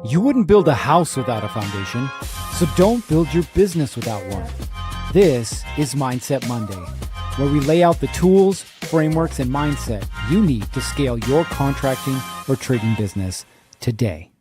You wouldn't build a house without a foundation, so don't build your business without one. This is Mindset Monday, where we lay out the tools, frameworks, and mindset you need to scale your contracting or trading business today.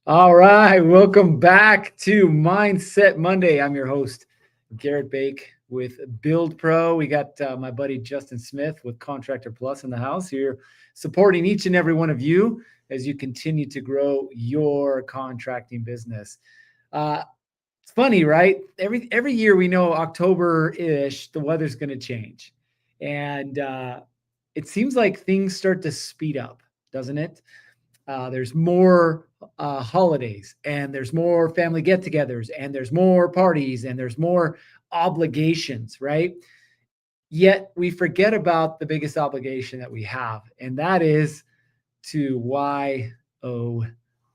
All right, welcome back to Mindset Monday. I'm your host, Gerritt Bake with Build Pro. We got my buddy Justin Smith with Contractor Plus in the house here, supporting each and every one of you as you continue to grow your contracting business. It's funny, right? Every year we know October-ish, the weather's going to change. And it seems like things start to speed up, doesn't it? There's more holidays, and there's more family get-togethers, and there's more parties, and there's more obligations, right? Yet we forget about the biggest obligation that we have, and that is to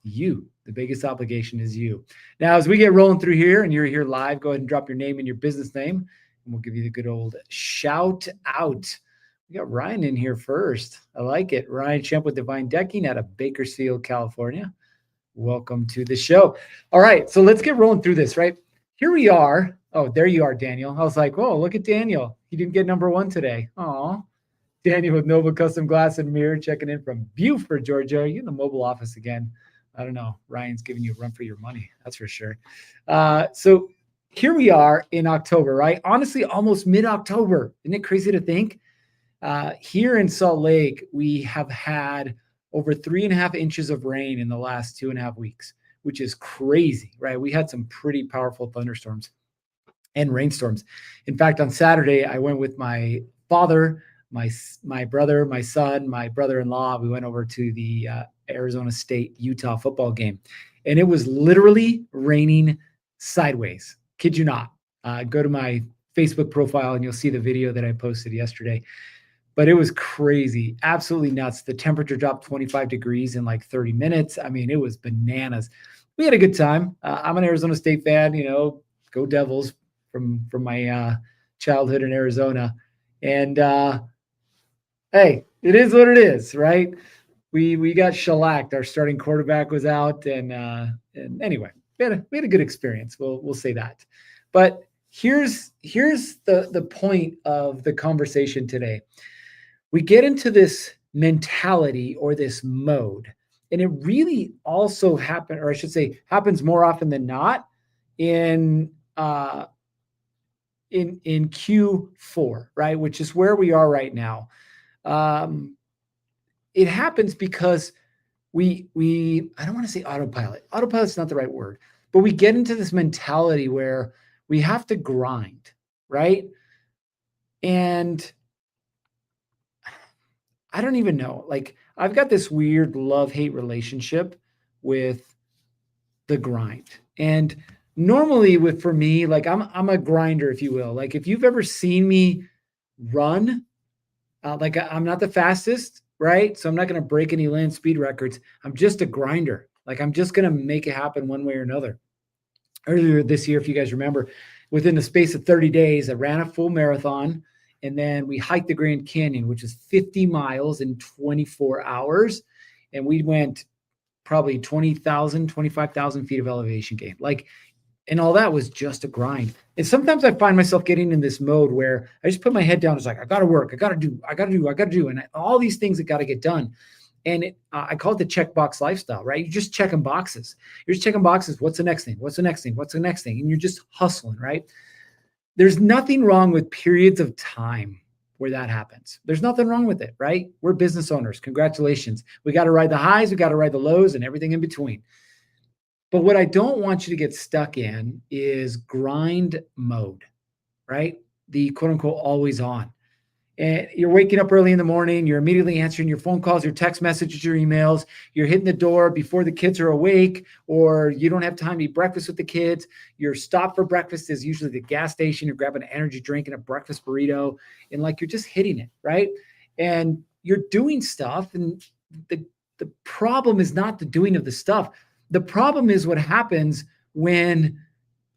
YOU. The biggest obligation is you. Now, as we get rolling through here and you're here live, go ahead and drop your name and your business name, and we'll give you the good old shout out. We got Ryan in here first. I like it. Ryan Shemp with Divine Decking out of Bakersfield, California. Welcome to the show. All right, so let's get rolling through this, right? Here we are. Oh, there you are, Daniel. I was like, whoa, look at Daniel. He didn't get number one today. Aw. Daniel with Nova Custom Glass and Mirror checking in from Buford, Georgia. You in the mobile office again. I don't know. Ryan's giving you a run for your money. That's for sure. So here we are in October, right? Honestly, almost mid-October. Isn't it crazy to think? Here in Salt Lake, we have had over 3.5 inches of rain in the last 2.5 weeks, which is crazy, right? We had some pretty powerful thunderstorms and rainstorms. In fact, on Saturday, I went with my father, my brother, my son, my brother-in-law. We went over to the Arizona State Utah football game, and it was literally raining sideways. Kid you not. Go to my Facebook profile and you'll see the video that I posted yesterday. But it was crazy, absolutely nuts. The temperature dropped 25 degrees in like 30 minutes. I mean, it was bananas. We had a good time. I'm an Arizona State fan, go Devils from my childhood in Arizona. And hey, it is what it is, right? We got shellacked. Our starting quarterback was out, and anyway, we had a good experience. We'll say that. But here's the point of the conversation today. We get into this mentality or this mode, and it really also happens more often than not in Q4, right? Which is where we are right now. It happens because we I don't want to say autopilot. Autopilot's not the right word, but we get into this mentality where we have to grind, right? And I don't even know. Like, I've got this weird love-hate relationship with the grind. And normally for me, like I'm a grinder, if you will. Like, if you've ever seen me run, like I'm not the fastest, right? So I'm not going to break any land speed records. I'm just a grinder. Like, I'm just going to make it happen one way or another. Earlier this year, if you guys remember, within the space of 30 days, I ran a full marathon, and then we hiked the Grand Canyon, which is 50 miles in 24 hours. And we went probably 20,000, 25,000 feet of elevation gain. And all that was just a grind. And sometimes I find myself getting in this mode where I just put my head down. It's like, I got to work. I got to do. And all these things that got to get done. And I call it the checkbox lifestyle, right? You're just checking boxes. You're just checking boxes. What's the next thing? What's the next thing? What's the next thing? And you're just hustling, right? There's nothing wrong with periods of time where that happens. There's nothing wrong with it, right? We're business owners. Congratulations. We got to ride the highs. We got to ride the lows and everything in between. But what I don't want you to get stuck in is grind mode, right? The quote unquote always on. And you're waking up early in the morning, you're immediately answering your phone calls, your text messages, your emails, you're hitting the door before the kids are awake, or you don't have time to eat breakfast with the kids. Your stop for breakfast is usually the gas station. You're grabbing an energy drink and a breakfast burrito, and like you're just hitting it, right? And you're doing stuff, and the problem is not the doing of the stuff. The problem is what happens when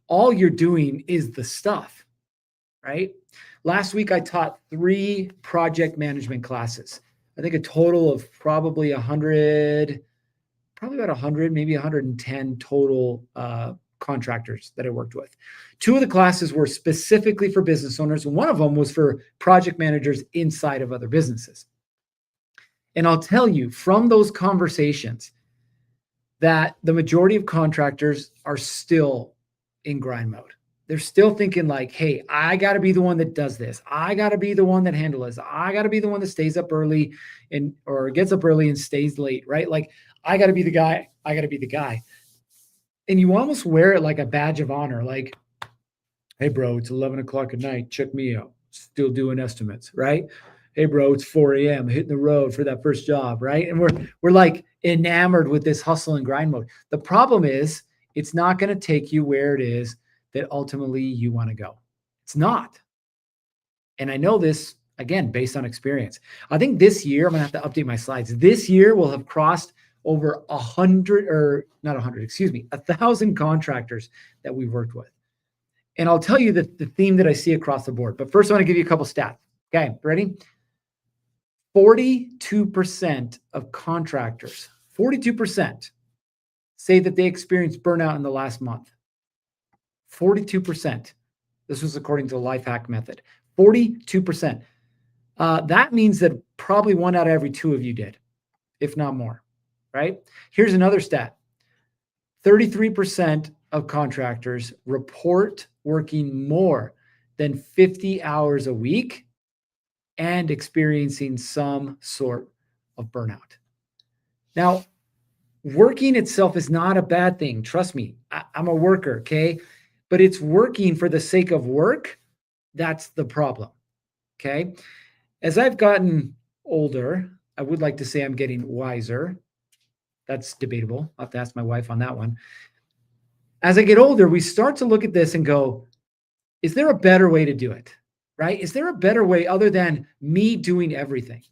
all you're doing is the stuff, right? Last week, I taught 3 project management classes. I think a total of probably 100, probably about 100, maybe 110 total contractors that I worked with. 2 of the classes were specifically for business owners, and one of them was for project managers inside of other businesses. And I'll tell you from those conversations that the majority of contractors are still in grind mode. They're still thinking like, hey, I got to be the one that does this. I got to be the one that handles this. I got to be the one that stays up early or gets up early and stays late, right? Like, I got to be the guy. I got to be the guy. And you almost wear it like a badge of honor. Like, hey, bro, it's 11 o'clock at night. Check me out. Still doing estimates, right? Hey, bro, it's 4 a.m. hitting the road for that first job, right? And we're like enamored with this hustle and grind mode. The problem is it's not going to take you where it is that ultimately you want to go. It's not. And I know this, again, based on experience. I think this year, I'm going to have to update my slides. This year we'll have crossed over 1,000 contractors that we've worked with. And I'll tell you the theme that I see across the board. But first, I want to give you a couple stats. Okay, ready? 42% of contractors, 42% say that they experienced burnout in the last month. 42%. This was according to the Life Hack Method. 42%. That means that probably 1 out of every 2 of you did, if not more, right? Here's another stat. 33% of contractors report working more than 50 hours a week and experiencing some sort of burnout. Now, working itself is not a bad thing. Trust me, I'm a worker, okay? But it's working for the sake of work. That's the problem, okay? As I've gotten older, I would like to say I'm getting wiser. That's debatable. I'll have to ask my wife on that one. As I get older, we start to look at this and go, is there a better way to do it, right? Is there a better way other than me doing everything?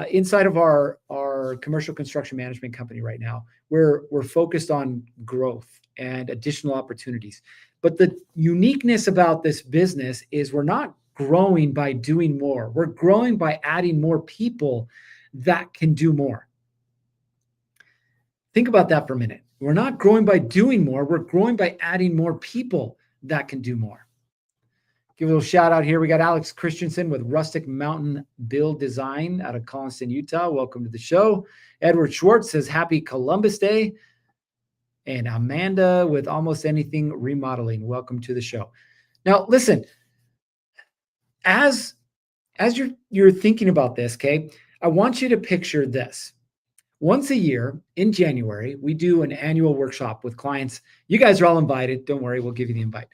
Inside of our commercial construction management company right now, we're focused on growth and additional opportunities. But the uniqueness about this business is we're not growing by doing more. We're growing by adding more people that can do more. Think about that for a minute. We're not growing by doing more. We're growing by adding more people that can do more. Give a little shout out here. We got Alex Christensen with Rustic Mountain Build Design out of Collinston, Utah. Welcome to the show. Edward Schwartz says happy Columbus Day. And Amanda with Almost Anything Remodeling. Welcome to the show. Now, listen, as you're thinking about this, okay, I want you to picture this. Once a year in January, we do an annual workshop with clients. You guys are all invited. Don't worry, we'll give you the invite.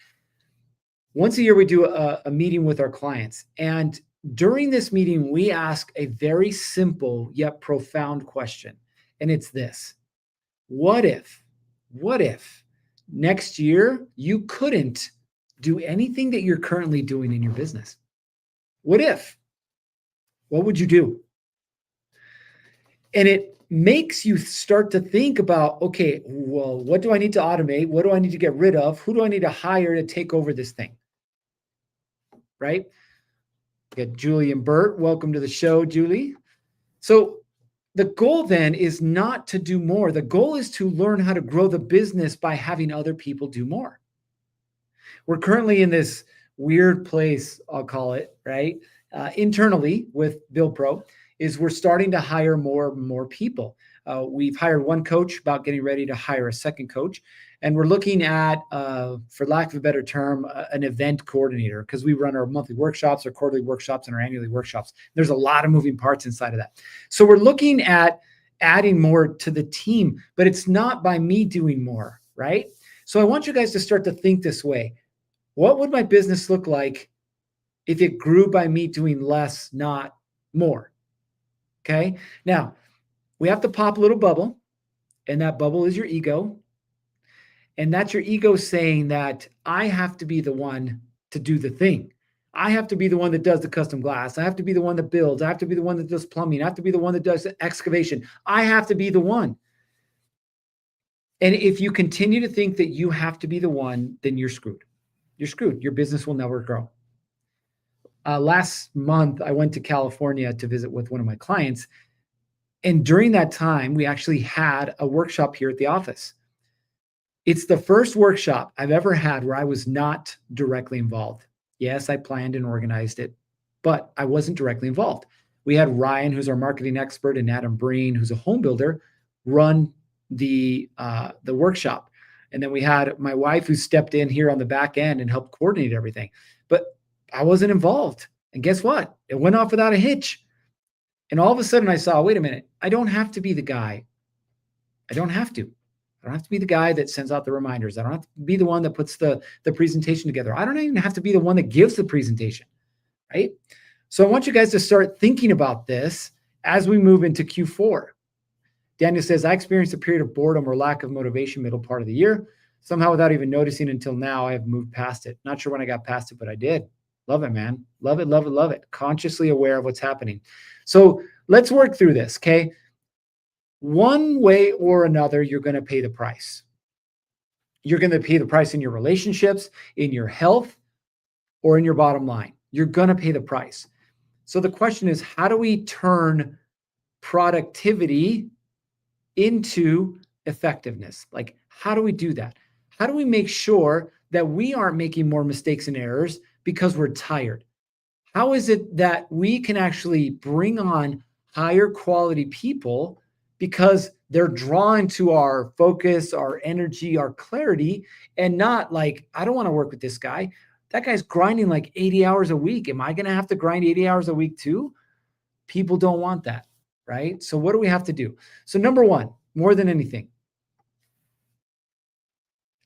Once a year, we do a meeting with our clients. And during this meeting, we ask a very simple yet profound question. And it's this: what if next year you couldn't do anything that you're currently doing in your business? What if? What would you do? And it makes you start to think about, okay, well, what do I need to automate? What do I need to get rid of? Who do I need to hire to take over this thing? Right? We got Julie and Bert. Welcome to the show, Julie. So the goal then is not to do more. The goal is to learn how to grow the business by having other people do more. We're currently in this weird place, I'll call it, right? Internally with Build Pro, is we're starting to hire more people. We've hired one coach, about getting ready to hire a second coach. And we're looking at, for lack of a better term, an event coordinator, because we run our monthly workshops, our quarterly workshops, and our annually workshops. There's a lot of moving parts inside of that. So we're looking at adding more to the team, but it's not by me doing more, right? So I want you guys to start to think this way. What would my business look like if it grew by me doing less, not more? Okay. Now, we have to pop a little bubble, and that bubble is your ego. And that's your ego saying that I have to be the one to do the thing. I have to be the one that does the custom glass. I have to be the one that builds. I have to be the one that does plumbing. I have to be the one that does excavation. I have to be the one. And if you continue to think that you have to be the one, then you're screwed. You're screwed. Your business will never grow. Last month, I went to California to visit with one of my clients. And during that time, we actually had a workshop here at the office. It's the first workshop I've ever had where I was not directly involved. Yes, I planned and organized it, but I wasn't directly involved. We had Ryan, who's our marketing expert, and Adam Breen, who's a home builder, run the workshop. And then we had my wife, who stepped in here on the back end and helped coordinate everything. But I wasn't involved. And guess what? It went off without a hitch. And all of a sudden I saw, wait a minute, I don't have to be the guy. I don't have to. I don't have to be the guy that sends out the reminders. I don't have to be the one that puts the presentation together. I don't even have to be the one that gives the presentation, right? So I want you guys to start thinking about this as we move into Q4. Daniel says, I experienced a period of boredom or lack of motivation middle part of the year. Somehow without even noticing until now, I have moved past it. Not sure when I got past it, but I did. Love it, man. Love it, love it, love it. Consciously aware of what's happening. So let's work through this, okay? One way or another, you're going to pay the price. You're going to pay the price in your relationships, in your health, or in your bottom line. You're going to pay the price. So the question is, how do we turn productivity into effectiveness? Like, how do we do that? How do we make sure that we aren't making more mistakes and errors because we're tired? How is it that we can actually bring on higher quality people because they're drawn to our focus, our energy, our clarity, and not like, I don't want to work with this guy. That guy's grinding like 80 hours a week. Am I going to have to grind 80 hours a week too? People don't want that, right? So what do we have to do? So number one, more than anything,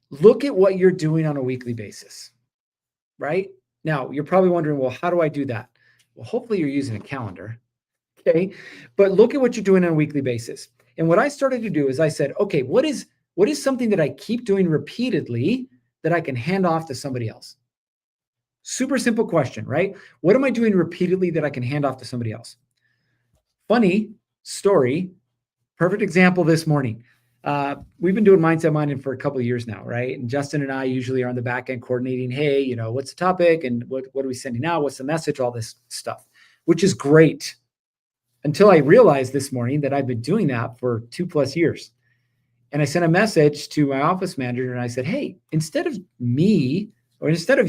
look at what you're doing on a weekly basis, right? Now, you're probably wondering, well, how do I do that? Well, hopefully you're using a calendar, okay? But look at what you're doing on a weekly basis. And what I started to do is I said, okay, what is something that I keep doing repeatedly that I can hand off to somebody else? Super simple question, right? What am I doing repeatedly that I can hand off to somebody else? Funny story, perfect example this morning. We've been doing Mindset Minded for a couple of years now, right? And Justin and I usually are on the back end coordinating, hey, you know, what's the topic and what are we sending out? What's the message? All this stuff, which is great. Until I realized this morning that I've been doing that for 2+ years. And I sent a message to my office manager and I said, hey, instead of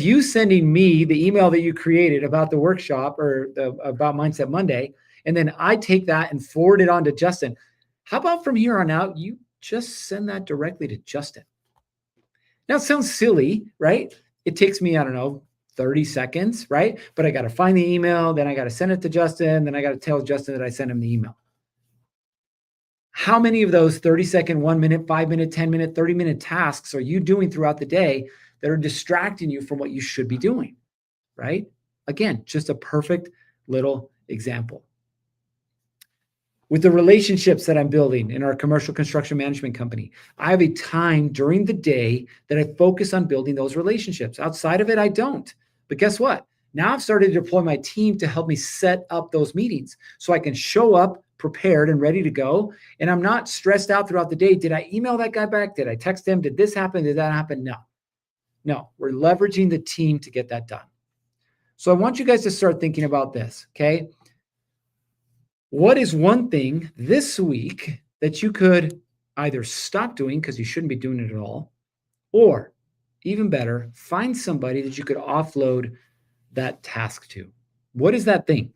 you sending me the email that you created about the workshop or about Mindset Monday, and then I take that and forward it on to Justin, how about from here on out, you just send that directly to Justin? Now it sounds silly, right? It takes me, 30 seconds, right? But I got to find the email, then I got to send it to Justin, then I got to tell Justin that I sent him the email. How many of those 30-second, 1 minute, 5 minute, 10 minute, 30-minute tasks are you doing throughout the day that are distracting you from what you should be doing, right? Again, just a perfect little example. With the relationships that I'm building in our commercial construction management company, I have a time during the day that I focus on building those relationships. Outside of it, I don't. But guess what? Now I've started to deploy my team to help me set up those meetings so I can show up prepared and ready to go. And I'm not stressed out throughout the day. Did I email that guy back? Did I text him? Did this happen? Did that happen? No, we're leveraging the team to get that done. So I want you guys to start thinking about this, okay? What is one thing this week that you could either stop doing because you shouldn't be doing it at all, or even better, find somebody that you could offload that task to? What is that thing?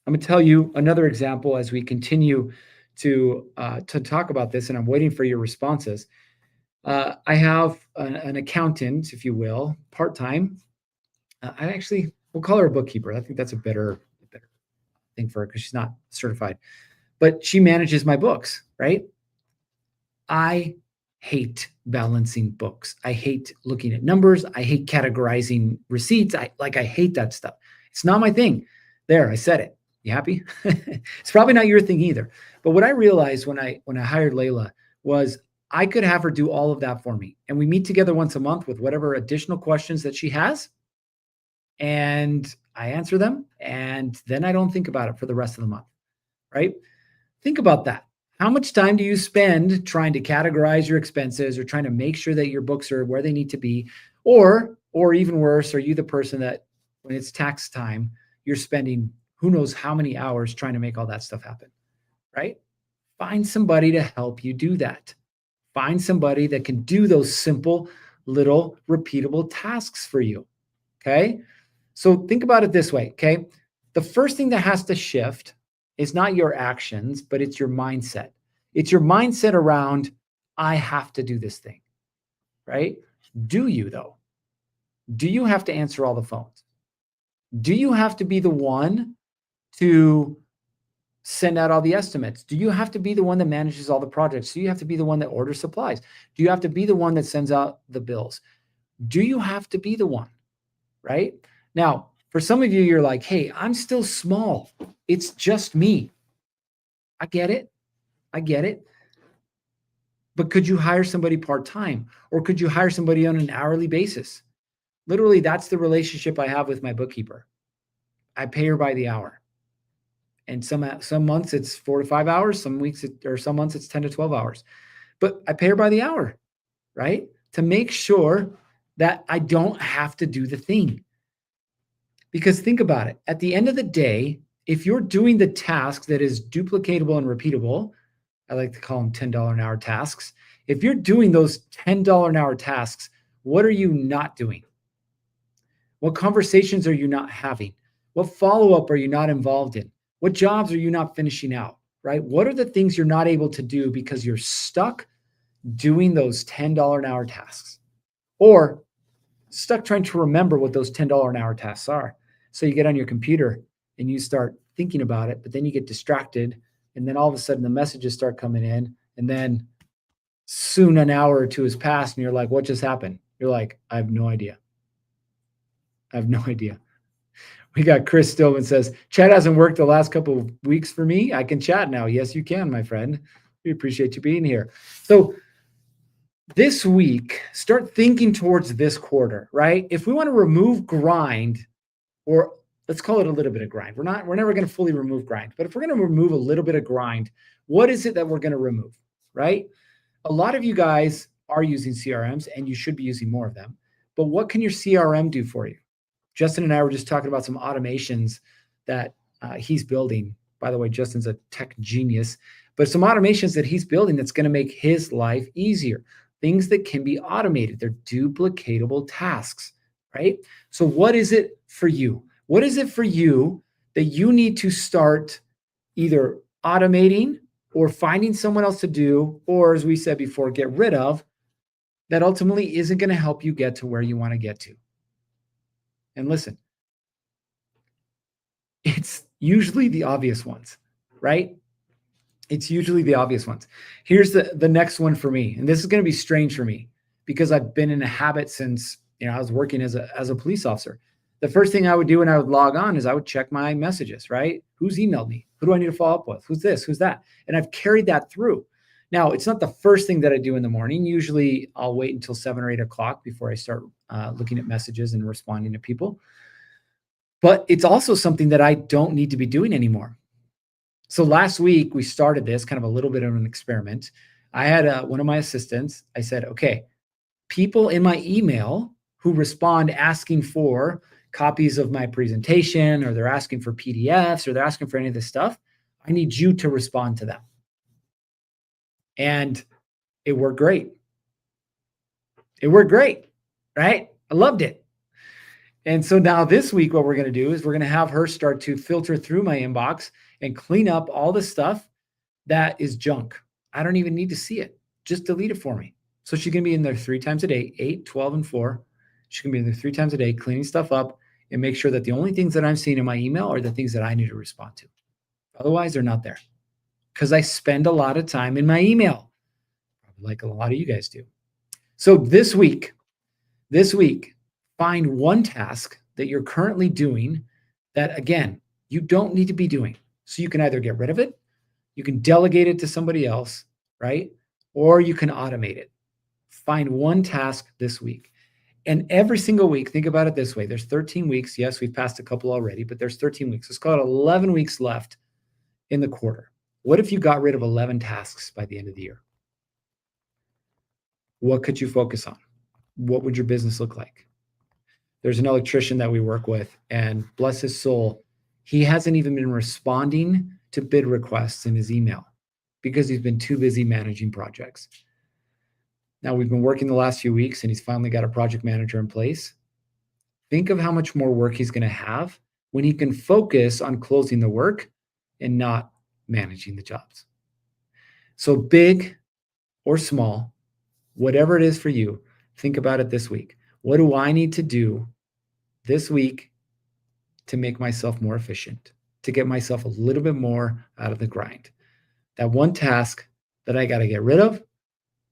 I'm going to tell you another example as we continue to talk about this, and I'm waiting for your responses. I have an accountant, if you will, part-time. We'll call her a bookkeeper. I think that's a better thing for her because she's not certified, but she manages my books, right? I hate balancing books. I hate looking at numbers. I hate categorizing receipts. I hate that stuff. It's not my thing. There, I said it. You happy? It's probably not your thing either. But what I realized when I hired Layla was I could have her do all of that for me. And we meet together once a month with whatever additional questions that she has. And I answer them. And then I don't think about it for the rest of the month, right? Think about that. How much time do you spend trying to categorize your expenses or trying to make sure that your books are where they need to be? Or even worse, are you the person that when it's tax time, you're spending who knows how many hours trying to make all that stuff happen, right? Find somebody to help you do that. Find somebody that can do those simple, little, repeatable tasks for you. Okay. So think about it this way. Okay. The first thing that has to shift is not your actions, but it's your mindset. It's your mindset around, I have to do this thing, right? Do you though? Do you have to answer all the phones? Do you have to be the one to send out all the estimates? Do you have to be the one that manages all the projects? Do you have to be the one that orders supplies? Do you have to be the one that sends out the bills? Do you have to be the one, right? Now, for some of you, you're like, hey, I'm still small. It's just me. I get it. I get it. But could you hire somebody part-time, or could you hire somebody on an hourly basis? Literally, that's the relationship I have with my bookkeeper. I pay her by the hour. And some months it's 4 to 5 hours, some months it's 10 to 12 hours. But I pay her by the hour, right? To make sure that I don't have to do the thing. Because think about it. At the end of the day, if you're doing the task that is duplicatable and repeatable, I like to call them $10 an hour tasks. If you're doing those $10 an hour tasks, what are you not doing? What conversations are you not having? What follow-up are you not involved in? What jobs are you not finishing out, right? What are the things you're not able to do because you're stuck doing those $10 an hour tasks, or stuck trying to remember what those $10 an hour tasks are? So you get on your computer and you start thinking about it, but then you get distracted, and then all of a sudden the messages start coming in, and then soon an hour or two has passed and you're like, what just happened? You're like, I have no idea. I have no idea. We got Chris Stillman says, chat hasn't worked the last couple of weeks for me. I can chat now. Yes, you can, my friend. We appreciate you being here. So this week, start thinking towards this quarter, right? If we want to remove grind, or let's call it a little bit of grind. We're never going to fully remove grind, but if we're going to remove a little bit of grind, what is it that we're going to remove, right? A lot of you guys are using CRMs and you should be using more of them, but what can your CRM do for you? Justin and I were just talking about some automations that he's building. By the way, Justin's a tech genius, but some automations that he's building that's going to make his life easier. Things that can be automated. They're duplicatable tasks, right? So what is it for you? What is it for you that you need to start either automating or finding someone else to do, or as we said before, get rid of, that ultimately isn't going to help you get to where you want to get to? And listen, it's usually the obvious ones, right? It's usually the obvious ones. Here's the next one for me. And this is going to be strange for me because I've been in a habit since, I was working as a police officer. The first thing I would do when I would log on is I would check my messages, right? Who's emailed me? Who do I need to follow up with? Who's this? Who's that? And I've carried that through. Now, it's not the first thing that I do in the morning. Usually I'll wait until 7 or 8 o'clock before I start looking at messages and responding to people. But it's also something that I don't need to be doing anymore. So last week we started this kind of a little bit of an experiment. I had one of my assistants. I said, okay, people in my email who respond asking for copies of my presentation, or they're asking for PDFs, or they're asking for any of this stuff, I need you to respond to them. And it worked great. It worked great, right? I loved it. And so now this week, what we're going to do is we're going to have her start to filter through my inbox and clean up all the stuff that is junk. I don't even need to see it. Just delete it for me. So she's going to be in there 3 times a day, 8, 12, and 4. She's going to be in there 3 times a day, cleaning stuff up and make sure that the only things that I'm seeing in my email are the things that I need to respond to. Otherwise, they're not there because I spend a lot of time in my email, probably like a lot of you guys do. So this week, find one task that you're currently doing that, again, you don't need to be doing. So you can either get rid of it, you can delegate it to somebody else, right? Or you can automate it. Find one task this week. And every single week, think about it this way. There's 13 weeks. Yes, we've passed a couple already, but there's 13 weeks. Let's call it 11 weeks left in the quarter. What if you got rid of 11 tasks by the end of the year? What could you focus on? What would your business look like? There's an electrician that we work with, and bless his soul, he hasn't even been responding to bid requests in his email. because he's been too busy managing projects. Now, we've been working the last few weeks and he's finally got a project manager in place. Think of how much more work he's going to have when he can focus on closing the work and not managing the jobs. So big or small, whatever it is for you, think about it this week. What do I need to do this week to make myself more efficient, to get myself a little bit more out of the grind? That one task that I got to get rid of,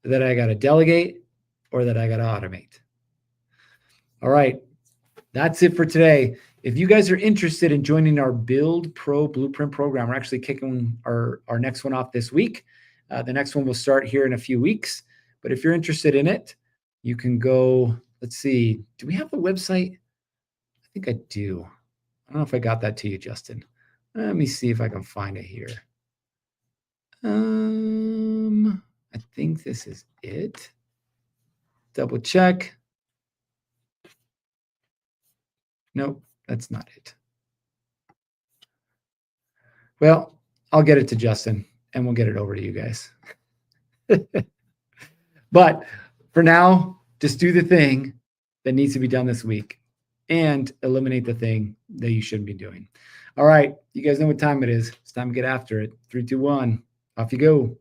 that I got to delegate, or that I got to automate. All right, that's it for today. If you guys are interested in joining our Build Pro Blueprint program, we're actually kicking our next one off this week. The next one will start here in a few weeks. But if you're interested in it, you can go, let's see, do we have the website? I think I do. I don't know if I got that to you, Justin. Let me see if I can find it here. I think this is it. Double check. Nope, that's not it. Well, I'll get it to Justin and we'll get it over to you guys. But for now, just do the thing that needs to be done this week and eliminate the thing that you shouldn't be doing. All right, you guys know what time it is. It's time to get after it. 3, 2, 1, off you go.